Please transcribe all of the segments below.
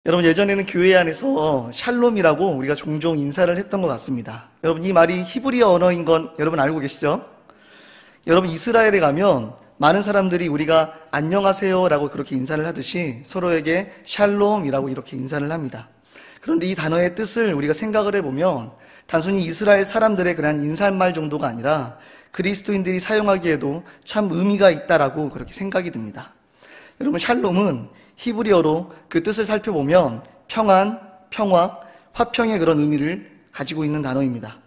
여러분, 예전에는 교회 안에서 샬롬이라고 우리가 종종 인사를 했던 것 같습니다. 여러분, 이 말이 히브리어 언어인 건 여러분 알고 계시죠? 여러분, 이스라엘에 가면 많은 사람들이 우리가 안녕하세요라고 그렇게 인사를 하듯이 서로에게 샬롬이라고 이렇게 인사를 합니다. 그런데 이 단어의 뜻을 우리가 생각을 해보면 단순히 이스라엘 사람들의 그런 인사말 정도가 아니라 그리스도인들이 사용하기에도 참 의미가 있다라고 그렇게 생각이 듭니다. 여러분, 샬롬은 히브리어로 그 뜻을 살펴보면 평안, 평화, 화평의 그런 의미를 가지고 있는 단어입니다.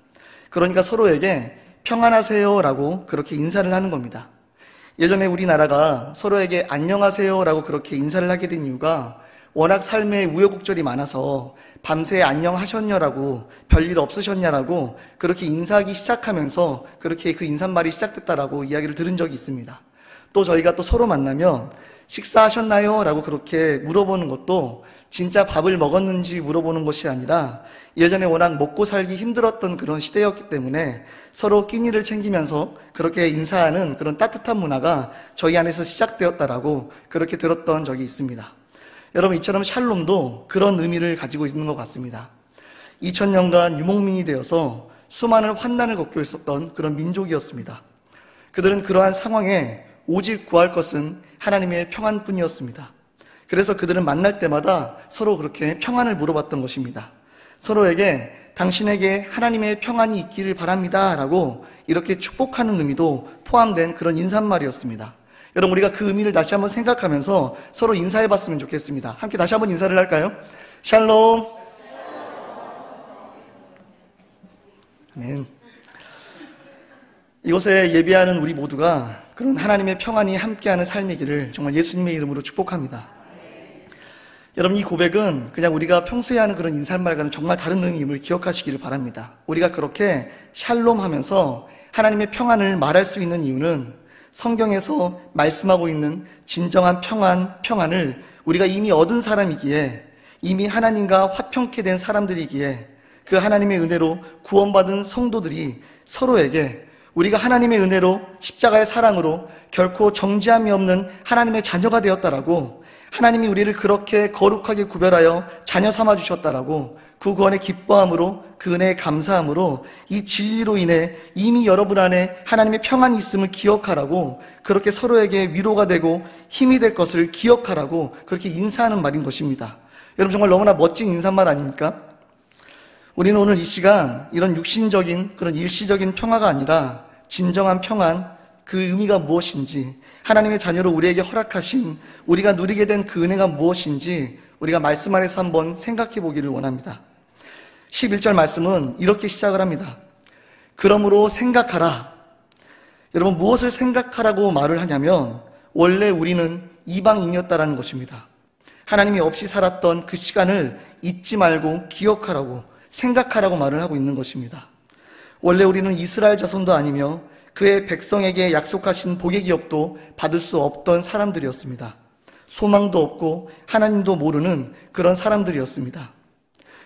그러니까 서로에게 평안하세요라고 그렇게 인사를 하는 겁니다. 예전에 우리나라가 서로에게 안녕하세요라고 그렇게 인사를 하게 된 이유가 워낙 삶에 우여곡절이 많아서 밤새 안녕하셨냐라고 별일 없으셨냐라고 그렇게 인사하기 시작하면서 그렇게 그 인사말이 시작됐다라고 이야기를 들은 적이 있습니다. 또 저희가 또 서로 만나면 식사하셨나요? 라고 그렇게 물어보는 것도 진짜 밥을 먹었는지 물어보는 것이 아니라 예전에 워낙 먹고 살기 힘들었던 그런 시대였기 때문에 서로 끼니를 챙기면서 그렇게 인사하는 그런 따뜻한 문화가 저희 안에서 시작되었다라고 그렇게 들었던 적이 있습니다. 여러분, 이처럼 샬롬도 그런 의미를 가지고 있는 것 같습니다. 2000년간 유목민이 되어서 수많은 환난을 겪고 있었던 그런 민족이었습니다. 그들은 그러한 상황에 오직 구할 것은 하나님의 평안뿐이었습니다. 그래서 그들은 만날 때마다 서로 그렇게 평안을 물어봤던 것입니다. 서로에게 당신에게 하나님의 평안이 있기를 바랍니다 라고 이렇게 축복하는 의미도 포함된 그런 인사말이었습니다. 여러분, 우리가 그 의미를 다시 한번 생각하면서 서로 인사해봤으면 좋겠습니다. 함께 다시 한번 인사를 할까요? 샬롬. 아멘. 이곳에 예배하는 우리 모두가 그런 하나님의 평안이 함께하는 삶이기를 정말 예수님의 이름으로 축복합니다. 여러분, 이 고백은 그냥 우리가 평소에 하는 그런 인사말과는 정말 다른 의미임을 기억하시기를 바랍니다. 우리가 그렇게 샬롬 하면서 하나님의 평안을 말할 수 있는 이유는 성경에서 말씀하고 있는 진정한 평안을 우리가 이미 얻은 사람이기에, 이미 하나님과 화평케 된 사람들이기에 그 하나님의 은혜로 구원받은 성도들이 서로에게 우리가 하나님의 은혜로 십자가의 사랑으로 결코 정죄함이 없는 하나님의 자녀가 되었다라고, 하나님이 우리를 그렇게 거룩하게 구별하여 자녀 삼아 주셨다라고, 그 구원의 기뻐함으로, 그 은혜의 감사함으로 이 진리로 인해 이미 여러분 안에 하나님의 평안이 있음을 기억하라고, 그렇게 서로에게 위로가 되고 힘이 될 것을 기억하라고 그렇게 인사하는 말인 것입니다. 여러분, 정말 너무나 멋진 인사말 아닙니까? 우리는 오늘 이 시간 이런 육신적인 그런 일시적인 평화가 아니라 진정한 평안, 그 의미가 무엇인지, 하나님의 자녀로 우리에게 허락하신 우리가 누리게 된 그 은혜가 무엇인지 우리가 말씀 안에서 한번 생각해 보기를 원합니다. 11절 말씀은 이렇게 시작을 합니다. 그러므로 생각하라. 여러분, 무엇을 생각하라고 말을 하냐면 원래 우리는 이방인이었다라는 것입니다. 하나님이 없이 살았던 그 시간을 잊지 말고 기억하라고, 생각하라고 말을 하고 있는 것입니다. 원래 우리는 이스라엘 자손도 아니며 그의 백성에게 약속하신 복의 기업도 받을 수 없던 사람들이었습니다. 소망도 없고 하나님도 모르는 그런 사람들이었습니다.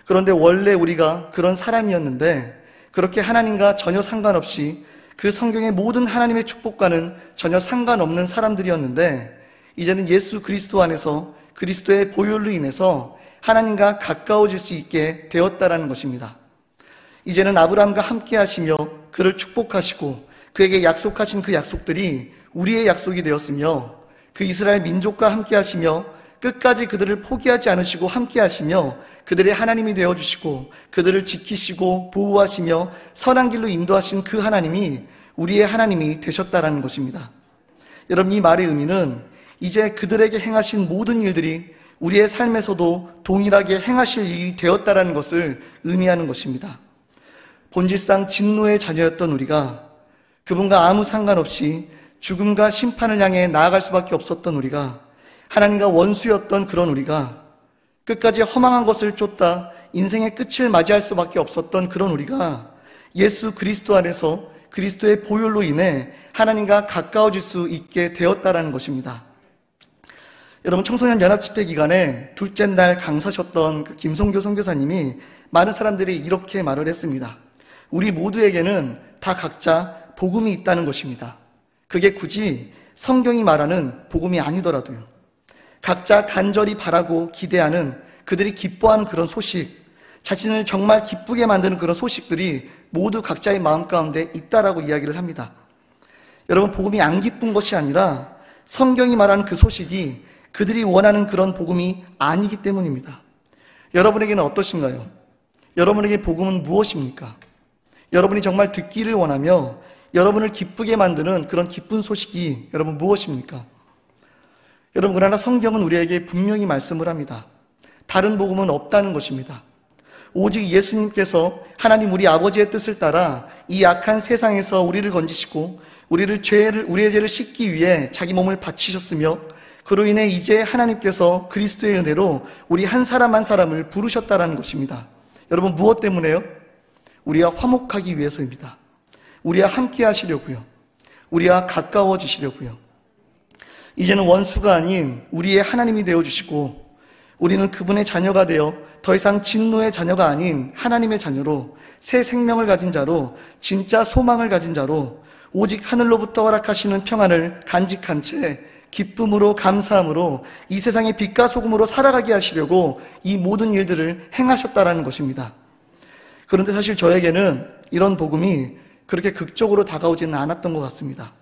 그런데 원래 우리가 그런 사람이었는데 그렇게 하나님과 전혀 상관없이 그 성경의 모든 하나님의 축복과는 전혀 상관없는 사람들이었는데 이제는 예수 그리스도 안에서 그리스도의 보혈로 인해서 하나님과 가까워질 수 있게 되었다라는 것입니다. 이제는 아브라함과 함께 하시며 그를 축복하시고 그에게 약속하신 그 약속들이 우리의 약속이 되었으며, 그 이스라엘 민족과 함께 하시며 끝까지 그들을 포기하지 않으시고 함께 하시며 그들의 하나님이 되어주시고 그들을 지키시고 보호하시며 선한 길로 인도하신 그 하나님이 우리의 하나님이 되셨다라는 것입니다. 여러분, 이 말의 의미는 이제 그들에게 행하신 모든 일들이 우리의 삶에서도 동일하게 행하실 일이 되었다라는 것을 의미하는 것입니다. 본질상 진노의 자녀였던 우리가, 그분과 아무 상관없이 죽음과 심판을 향해 나아갈 수밖에 없었던 우리가, 하나님과 원수였던 그런 우리가, 끝까지 허망한 것을 쫓다 인생의 끝을 맞이할 수밖에 없었던 그런 우리가 예수 그리스도 안에서 그리스도의 보혈로 인해 하나님과 가까워질 수 있게 되었다라는 것입니다. 여러분, 청소년 연합집회 기간에 둘째 날 강사셨던 그 김성교 선교사님이 많은 사람들이 이렇게 말을 했습니다. 우리 모두에게는 다 각자 복음이 있다는 것입니다. 그게 굳이 성경이 말하는 복음이 아니더라도요. 각자 간절히 바라고 기대하는 그들이 기뻐하는 그런 소식, 자신을 정말 기쁘게 만드는 그런 소식들이 모두 각자의 마음 가운데 있다라고 이야기를 합니다. 여러분, 복음이 안 기쁜 것이 아니라 성경이 말하는 그 소식이 그들이 원하는 그런 복음이 아니기 때문입니다. 여러분에게는 어떠신가요? 여러분에게 복음은 무엇입니까? 여러분이 정말 듣기를 원하며 여러분을 기쁘게 만드는 그런 기쁜 소식이 여러분 무엇입니까? 여러분, 그러나 성경은 우리에게 분명히 말씀을 합니다. 다른 복음은 없다는 것입니다. 오직 예수님께서 하나님 우리 아버지의 뜻을 따라 이 악한 세상에서 우리를 건지시고 우리의 죄를 씻기 위해 자기 몸을 바치셨으며 그로 인해 이제 하나님께서 그리스도의 은혜로 우리 한 사람 한 사람을 부르셨다라는 것입니다. 여러분, 무엇 때문에요? 우리와 화목하기 위해서입니다. 우리와 함께 하시려고요. 우리와 가까워지시려고요. 이제는 원수가 아닌 우리의 하나님이 되어주시고 우리는 그분의 자녀가 되어 더 이상 진노의 자녀가 아닌 하나님의 자녀로 새 생명을 가진 자로 진짜 소망을 가진 자로 오직 하늘로부터 허락하시는 평안을 간직한 채 기쁨으로 감사함으로 이 세상의 빛과 소금으로 살아가게 하시려고 이 모든 일들을 행하셨다라는 것입니다. 그런데 사실 저에게는 이런 복음이 그렇게 극적으로 다가오지는 않았던 것 같습니다.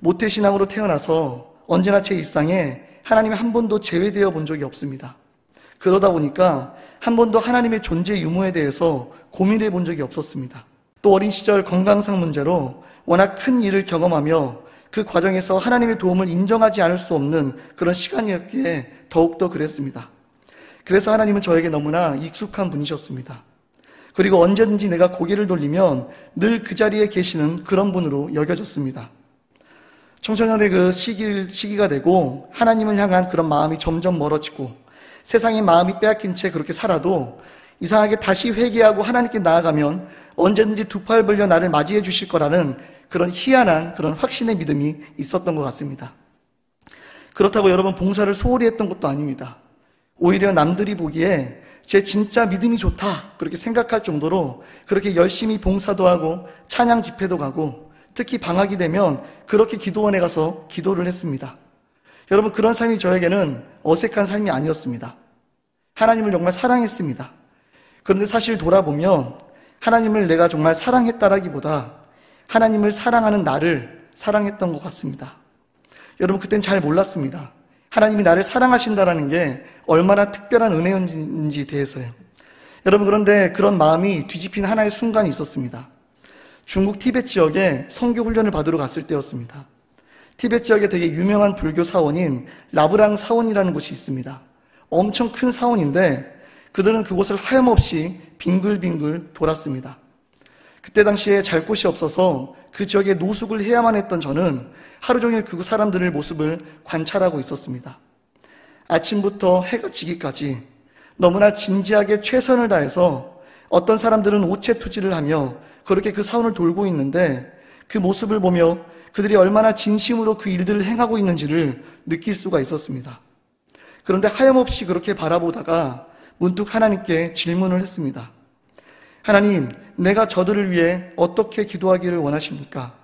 모태신앙으로 태어나서 언제나 제 일상에 하나님이 한 번도 제외되어 본 적이 없습니다. 그러다 보니까 한 번도 하나님의 존재 유무에 대해서 고민해 본 적이 없었습니다. 또 어린 시절 건강상 문제로 워낙 큰 일을 경험하며 그 과정에서 하나님의 도움을 인정하지 않을 수 없는 그런 시간이었기에 더욱더 그랬습니다. 그래서 하나님은 저에게 너무나 익숙한 분이셨습니다. 그리고 언제든지 내가 고개를 돌리면 늘 그 자리에 계시는 그런 분으로 여겨졌습니다. 청소년의 그 시기가 되고 하나님을 향한 그런 마음이 점점 멀어지고 세상의 마음이 빼앗긴 채 그렇게 살아도 이상하게 다시 회개하고 하나님께 나아가면 언제든지 두 팔 벌려 나를 맞이해 주실 거라는 그런 희한한 그런 확신의 믿음이 있었던 것 같습니다. 그렇다고 여러분 봉사를 소홀히 했던 것도 아닙니다. 오히려 남들이 보기에 제 진짜 믿음이 좋다 그렇게 생각할 정도로 그렇게 열심히 봉사도 하고 찬양 집회도 가고 특히 방학이 되면 그렇게 기도원에 가서 기도를 했습니다. 여러분, 그런 삶이 저에게는 어색한 삶이 아니었습니다. 하나님을 정말 사랑했습니다. 그런데 사실 돌아보면 하나님을 내가 정말 사랑했다라기보다 하나님을 사랑하는 나를 사랑했던 것 같습니다. 여러분, 그땐 잘 몰랐습니다. 하나님이 나를 사랑하신다라는 게 얼마나 특별한 은혜인지 대해서요. 여러분, 그런데 그런 마음이 뒤집힌 하나의 순간이 있었습니다. 중국 티베트 지역에 선교 훈련을 받으러 갔을 때였습니다. 티베트 지역에 되게 유명한 불교 사원인 라브랑 사원이라는 곳이 있습니다. 엄청 큰 사원인데 그들은 그곳을 하염없이 빙글빙글 돌았습니다. 그때 당시에 잘 곳이 없어서 그 지역에 노숙을 해야만 했던 저는 하루 종일 그 사람들의 모습을 관찰하고 있었습니다. 아침부터 해가 지기까지 너무나 진지하게 최선을 다해서 어떤 사람들은 오체투지를 하며 그렇게 그 사원을 돌고 있는데 그 모습을 보며 그들이 얼마나 진심으로 그 일들을 행하고 있는지를 느낄 수가 있었습니다. 그런데 하염없이 그렇게 바라보다가 문득 하나님께 질문을 했습니다. 하나님, 내가 저들을 위해 어떻게 기도하기를 원하십니까?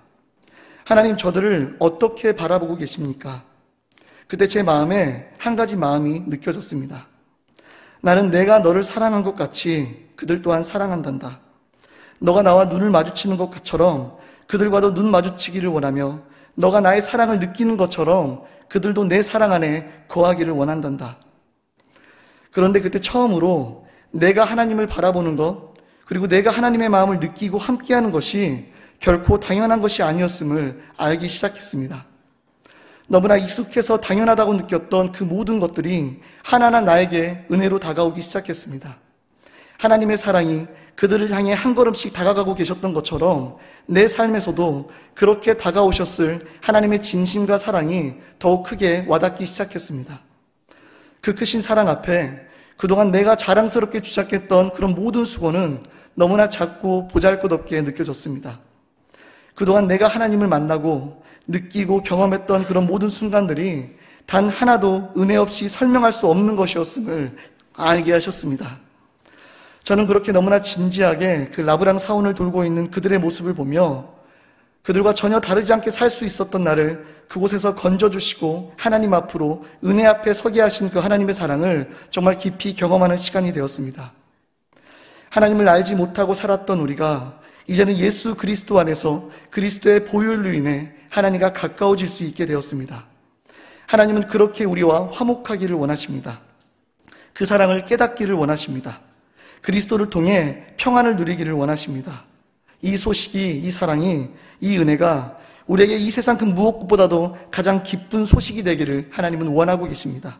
하나님, 저들을 어떻게 바라보고 계십니까? 그때 제 마음에 한 가지 마음이 느껴졌습니다. 나는 내가 너를 사랑한 것 같이 그들 또한 사랑한단다. 너가 나와 눈을 마주치는 것처럼 그들과도 눈 마주치기를 원하며 너가 나의 사랑을 느끼는 것처럼 그들도 내 사랑 안에 거하기를 원한단다. 그런데 그때 처음으로 내가 하나님을 바라보는 것, 그리고 내가 하나님의 마음을 느끼고 함께하는 것이 결코 당연한 것이 아니었음을 알기 시작했습니다. 너무나 익숙해서 당연하다고 느꼈던 그 모든 것들이 하나하나 나에게 은혜로 다가오기 시작했습니다. 하나님의 사랑이 그들을 향해 한 걸음씩 다가가고 계셨던 것처럼 내 삶에서도 그렇게 다가오셨을 하나님의 진심과 사랑이 더욱 크게 와닿기 시작했습니다. 그 크신 사랑 앞에 그동안 내가 자랑스럽게 주작했던 그런 모든 수고는 너무나 작고 보잘것없게 느껴졌습니다. 그동안 내가 하나님을 만나고 느끼고 경험했던 그런 모든 순간들이 단 하나도 은혜 없이 설명할 수 없는 것이었음을 알게 하셨습니다. 저는 그렇게 너무나 진지하게 그 라브랑 사원을 돌고 있는 그들의 모습을 보며 그들과 전혀 다르지 않게 살 수 있었던 나를 그곳에서 건져주시고 하나님 앞으로 은혜 앞에 서게 하신 그 하나님의 사랑을 정말 깊이 경험하는 시간이 되었습니다. 하나님을 알지 못하고 살았던 우리가 이제는 예수 그리스도 안에서 그리스도의 보혈로 인해 하나님과 가까워질 수 있게 되었습니다. 하나님은 그렇게 우리와 화목하기를 원하십니다. 그 사랑을 깨닫기를 원하십니다. 그리스도를 통해 평안을 누리기를 원하십니다. 이 소식이, 이 사랑이, 이 은혜가 우리에게 이 세상 그 무엇보다도 가장 기쁜 소식이 되기를 하나님은 원하고 계십니다.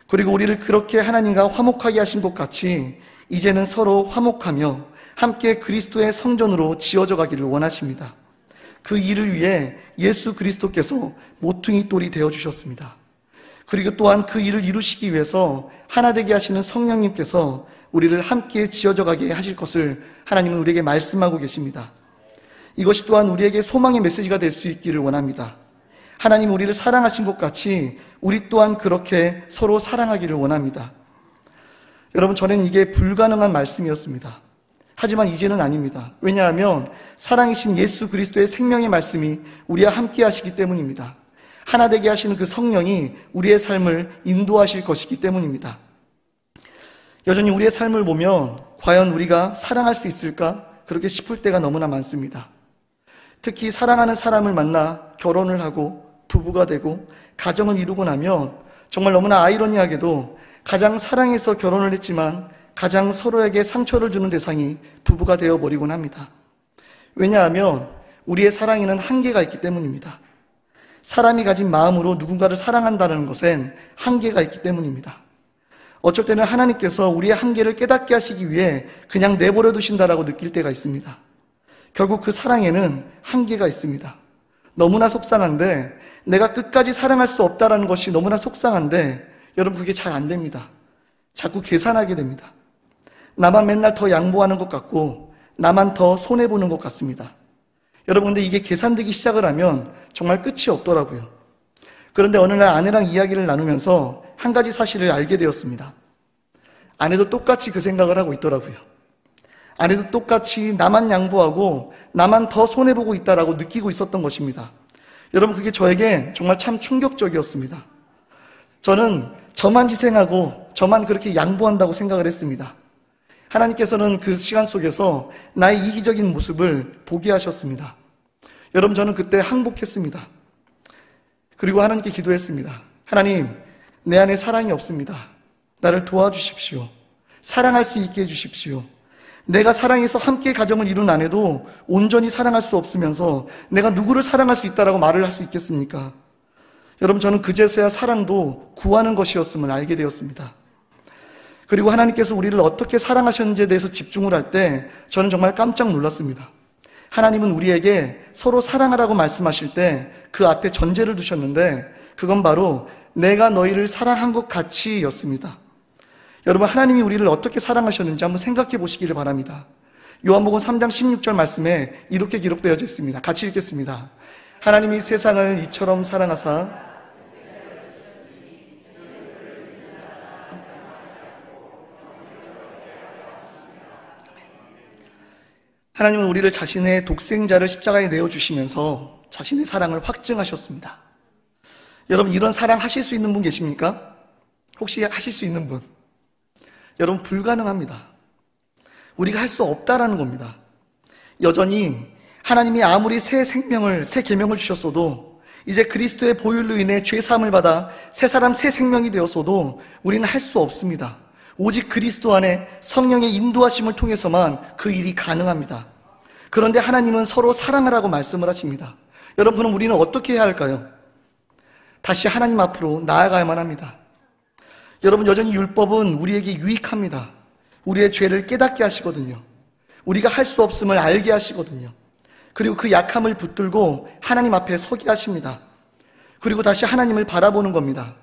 그리고 우리를 그렇게 하나님과 화목하게 하신 것 같이 이제는 서로 화목하며 함께 그리스도의 성전으로 지어져 가기를 원하십니다. 그 일을 위해 예수 그리스도께서 모퉁이 돌이 되어주셨습니다. 그리고 또한 그 일을 이루시기 위해서 하나 되게 하시는 성령님께서 우리를 함께 지어져 가게 하실 것을 하나님은 우리에게 말씀하고 계십니다. 이것이 또한 우리에게 소망의 메시지가 될 수 있기를 원합니다. 하나님 우리를 사랑하신 것 같이 우리 또한 그렇게 서로 사랑하기를 원합니다. 여러분, 전에는 이게 불가능한 말씀이었습니다. 하지만 이제는 아닙니다. 왜냐하면 사랑이신 예수 그리스도의 생명의 말씀이 우리와 함께 하시기 때문입니다. 하나 되게 하시는 그 성령이 우리의 삶을 인도하실 것이기 때문입니다. 여전히 우리의 삶을 보면 과연 우리가 사랑할 수 있을까? 그렇게 싶을 때가 너무나 많습니다. 특히 사랑하는 사람을 만나 결혼을 하고 부부가 되고 가정을 이루고 나면 정말 너무나 아이러니하게도 가장 사랑해서 결혼을 했지만 가장 서로에게 상처를 주는 대상이 부부가 되어버리곤 합니다. 왜냐하면 우리의 사랑에는 한계가 있기 때문입니다. 사람이 가진 마음으로 누군가를 사랑한다는 것엔 한계가 있기 때문입니다. 어쩔 때는 하나님께서 우리의 한계를 깨닫게 하시기 위해 그냥 내버려 두신다라고 느낄 때가 있습니다. 결국 그 사랑에는 한계가 있습니다. 너무나 속상한데, 내가 끝까지 사랑할 수 없다라는 것이 너무나 속상한데 여러분, 그게 잘 안 됩니다. 자꾸 계산하게 됩니다. 나만 맨날 더 양보하는 것 같고 나만 더 손해보는 것 같습니다. 여러분, 근데 이게 계산되기 시작을 하면 정말 끝이 없더라고요. 그런데 어느 날 아내랑 이야기를 나누면서 한 가지 사실을 알게 되었습니다. 아내도 똑같이 그 생각을 하고 있더라고요. 아내도 똑같이 나만 양보하고 나만 더 손해보고 있다라고 느끼고 있었던 것입니다. 여러분, 그게 저에게 정말 참 충격적이었습니다. 저는 저만 희생하고 저만 그렇게 양보한다고 생각을 했습니다. 하나님께서는 그 시간 속에서 나의 이기적인 모습을 보게 하셨습니다. 여러분, 저는 그때 항복했습니다. 그리고 하나님께 기도했습니다. 하나님, 내 안에 사랑이 없습니다. 나를 도와주십시오. 사랑할 수 있게 해주십시오. 내가 사랑해서 함께 가정을 이룬 아내도 온전히 사랑할 수 없으면서 내가 누구를 사랑할 수 있다라고 말을 할 수 있겠습니까? 여러분, 저는 그제서야 사랑도 구하는 것이었음을 알게 되었습니다. 그리고 하나님께서 우리를 어떻게 사랑하셨는지에 대해서 집중을 할 때 저는 정말 깜짝 놀랐습니다. 하나님은 우리에게 서로 사랑하라고 말씀하실 때 그 앞에 전제를 두셨는데 그건 바로 내가 너희를 사랑한 것 같이 였습니다. 여러분, 하나님이 우리를 어떻게 사랑하셨는지 한번 생각해 보시기를 바랍니다. 요한복음 3장 16절 말씀에 이렇게 기록되어 있습니다. 같이 읽겠습니다. 하나님이 세상을 이처럼 사랑하사 하나님은 우리를 자신의 독생자를 십자가에 내어주시면서 자신의 사랑을 확증하셨습니다. 여러분, 이런 사랑 하실 수 있는 분 계십니까? 혹시 하실 수 있는 분? 여러분, 불가능합니다. 우리가 할 수 없다라는 겁니다. 여전히 하나님이 아무리 새 생명을, 새 계명을 주셨어도 이제 그리스도의 보혈로 인해 죄 사함을 받아 새 사람 새 생명이 되었어도 우리는 할 수 없습니다. 오직 그리스도 안에 성령의 인도하심을 통해서만 그 일이 가능합니다. 그런데 하나님은 서로 사랑하라고 말씀을 하십니다. 여러분, 그럼 우리는 어떻게 해야 할까요? 다시 하나님 앞으로 나아가야만 합니다. 여러분, 여전히 율법은 우리에게 유익합니다. 우리의 죄를 깨닫게 하시거든요. 우리가 할 수 없음을 알게 하시거든요. 그리고 그 약함을 붙들고 하나님 앞에 서게 하십니다. 그리고 다시 하나님을 바라보는 겁니다.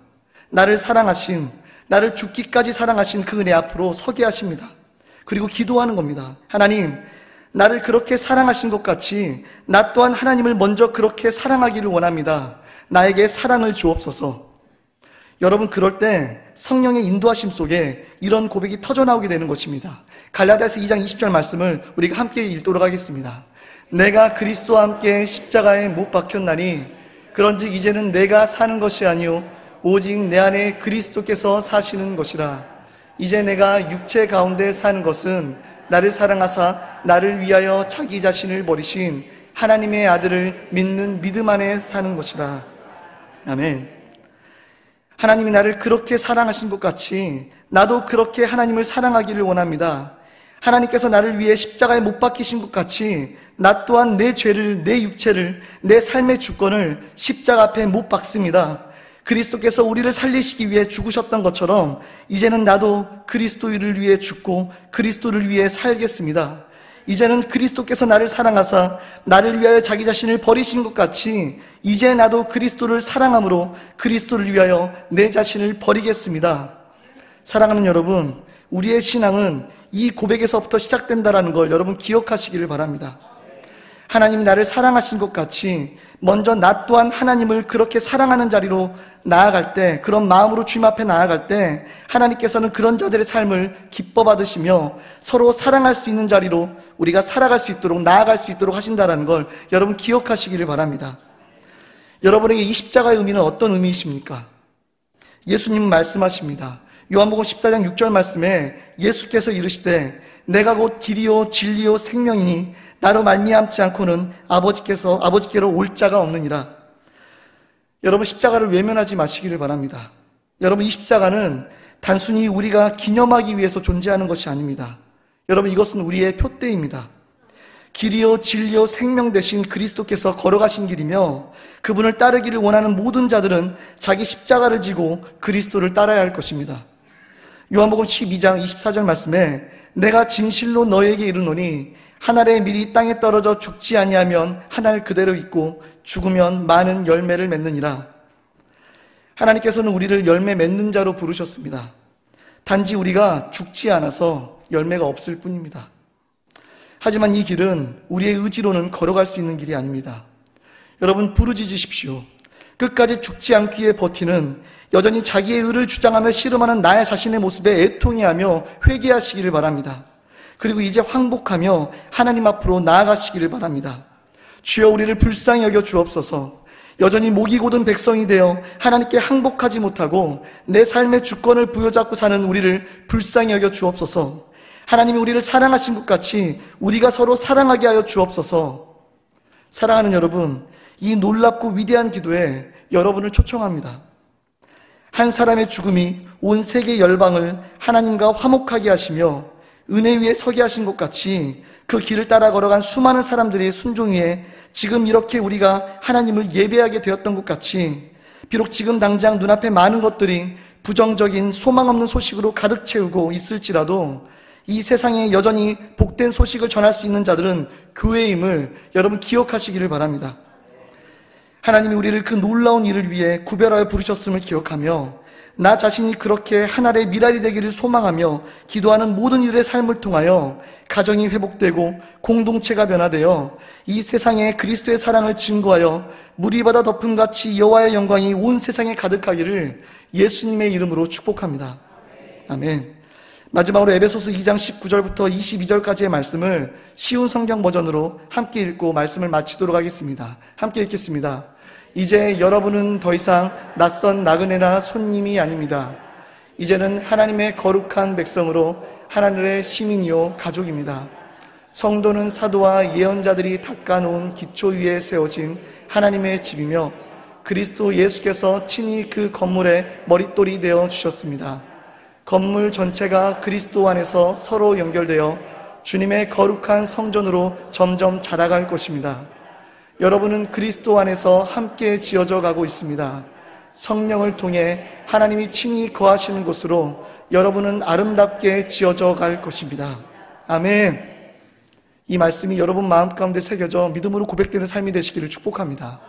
나를 사랑하신, 나를 죽기까지 사랑하신 그 은혜 앞으로 서게 하십니다. 그리고 기도하는 겁니다. 하나님, 나를 그렇게 사랑하신 것 같이 나 또한 하나님을 먼저 그렇게 사랑하기를 원합니다. 나에게 사랑을 주옵소서. 여러분, 그럴 때 성령의 인도하심 속에 이런 고백이 터져나오게 되는 것입니다. 갈라디아서 2장 20절 말씀을 우리가 함께 읽도록 하겠습니다. 내가 그리스도와 함께 십자가에 못 박혔나니 그런즉 이제는 내가 사는 것이 아니요 오직 내 안에 그리스도께서 사시는 것이라. 이제 내가 육체 가운데 사는 것은 나를 사랑하사 나를 위하여 자기 자신을 버리신 하나님의 아들을 믿는 믿음 안에 사는 것이라. 아멘. 하나님이 나를 그렇게 사랑하신 것 같이 나도 그렇게 하나님을 사랑하기를 원합니다. 하나님께서 나를 위해 십자가에 못 박히신 것 같이 나 또한 내 죄를, 내 육체를, 내 삶의 주권을 십자가 앞에 못 박습니다. 그리스도께서 우리를 살리시기 위해 죽으셨던 것처럼 이제는 나도 그리스도를 위해 죽고 그리스도를 위해 살겠습니다. 이제는 그리스도께서 나를 사랑하사 나를 위하여 자기 자신을 버리신 것 같이 이제 나도 그리스도를 사랑함으로 그리스도를 위하여 내 자신을 버리겠습니다. 사랑하는 여러분, 우리의 신앙은 이 고백에서부터 시작된다는 걸 여러분 기억하시기를 바랍니다. 하나님이 나를 사랑하신 것 같이 먼저 나 또한 하나님을 그렇게 사랑하는 자리로 나아갈 때, 그런 마음으로 주님 앞에 나아갈 때 하나님께서는 그런 자들의 삶을 기뻐 받으시며 서로 사랑할 수 있는 자리로 우리가 살아갈 수 있도록, 나아갈 수 있도록 하신다는 걸 여러분 기억하시기를 바랍니다. 여러분에게 이 십자가의 의미는 어떤 의미이십니까? 예수님은 말씀하십니다. 요한복음 14장 6절 말씀에 예수께서 이르시되 내가 곧 길이요 진리요 생명이니 나로 말미암지 않고는 아버지께로 올 자가 없느니라. 여러분, 십자가를 외면하지 마시기를 바랍니다. 여러분, 이 십자가는 단순히 우리가 기념하기 위해서 존재하는 것이 아닙니다. 여러분, 이것은 우리의 표대입니다. 길이요 진리요 생명 되신 그리스도께서 걸어가신 길이며 그분을 따르기를 원하는 모든 자들은 자기 십자가를 지고 그리스도를 따라야 할 것입니다. 요한복음 12장 24절 말씀에 내가 진실로 너에게 이르노니 한 알의 밀이 땅에 떨어져 죽지 아니하면 한 알 그대로 있고 죽으면 많은 열매를 맺느니라. 하나님께서는 우리를 열매 맺는 자로 부르셨습니다. 단지 우리가 죽지 않아서 열매가 없을 뿐입니다. 하지만 이 길은 우리의 의지로는 걸어갈 수 있는 길이 아닙니다. 여러분, 부르짖으십시오. 끝까지 죽지 않기에 버티는, 여전히 자기의 의를 주장하며 씨름하는 나의 자신의 모습에 애통해하며 회개하시기를 바랍니다. 그리고 이제 황복하며 하나님 앞으로 나아가시기를 바랍니다. 주여, 우리를 불쌍히 여겨 주옵소서. 여전히 목이 곧은 백성이 되어 하나님께 항복하지 못하고 내 삶의 주권을 부여잡고 사는 우리를 불쌍히 여겨 주옵소서. 하나님이 우리를 사랑하신 것 같이 우리가 서로 사랑하게 하여 주옵소서. 사랑하는 여러분, 이 놀랍고 위대한 기도에 여러분을 초청합니다. 한 사람의 죽음이 온 세계 열방을 하나님과 화목하게 하시며 은혜 위에 서게 하신 것 같이 그 길을 따라 걸어간 수많은 사람들의 순종 위에 지금 이렇게 우리가 하나님을 예배하게 되었던 것 같이 비록 지금 당장 눈앞에 많은 것들이 부정적인 소망 없는 소식으로 가득 채우고 있을지라도 이 세상에 여전히 복된 소식을 전할 수 있는 자들은 교회임을 여러분 기억하시기를 바랍니다. 하나님이 우리를 그 놀라운 일을 위해 구별하여 부르셨음을 기억하며 나 자신이 그렇게 한 알의 미랄이 되기를 소망하며 기도하는 모든 이들의 삶을 통하여 가정이 회복되고 공동체가 변화되어 이 세상에 그리스도의 사랑을 증거하여 물이 바다 덮음같이 여호와의 영광이 온 세상에 가득하기를 예수님의 이름으로 축복합니다. 아멘. 마지막으로 에베소서 2장 19절부터 22절까지의 말씀을 쉬운 성경 버전으로 함께 읽고 말씀을 마치도록 하겠습니다. 함께 읽겠습니다. 이제 여러분은 더 이상 낯선 나그네나 손님이 아닙니다. 이제는 하나님의 거룩한 백성으로 하늘의 시민이요 가족입니다. 성도는 사도와 예언자들이 닦아놓은 기초 위에 세워진 하나님의 집이며 그리스도 예수께서 친히 그 건물의 머릿돌이 되어 주셨습니다. 건물 전체가 그리스도 안에서 서로 연결되어 주님의 거룩한 성전으로 점점 자라갈 것입니다. 여러분은 그리스도 안에서 함께 지어져 가고 있습니다. 성령을 통해 하나님이 친히 거하시는 곳으로 여러분은 아름답게 지어져 갈 것입니다. 아멘. 이 말씀이 여러분 마음 가운데 새겨져 믿음으로 고백되는 삶이 되시기를 축복합니다.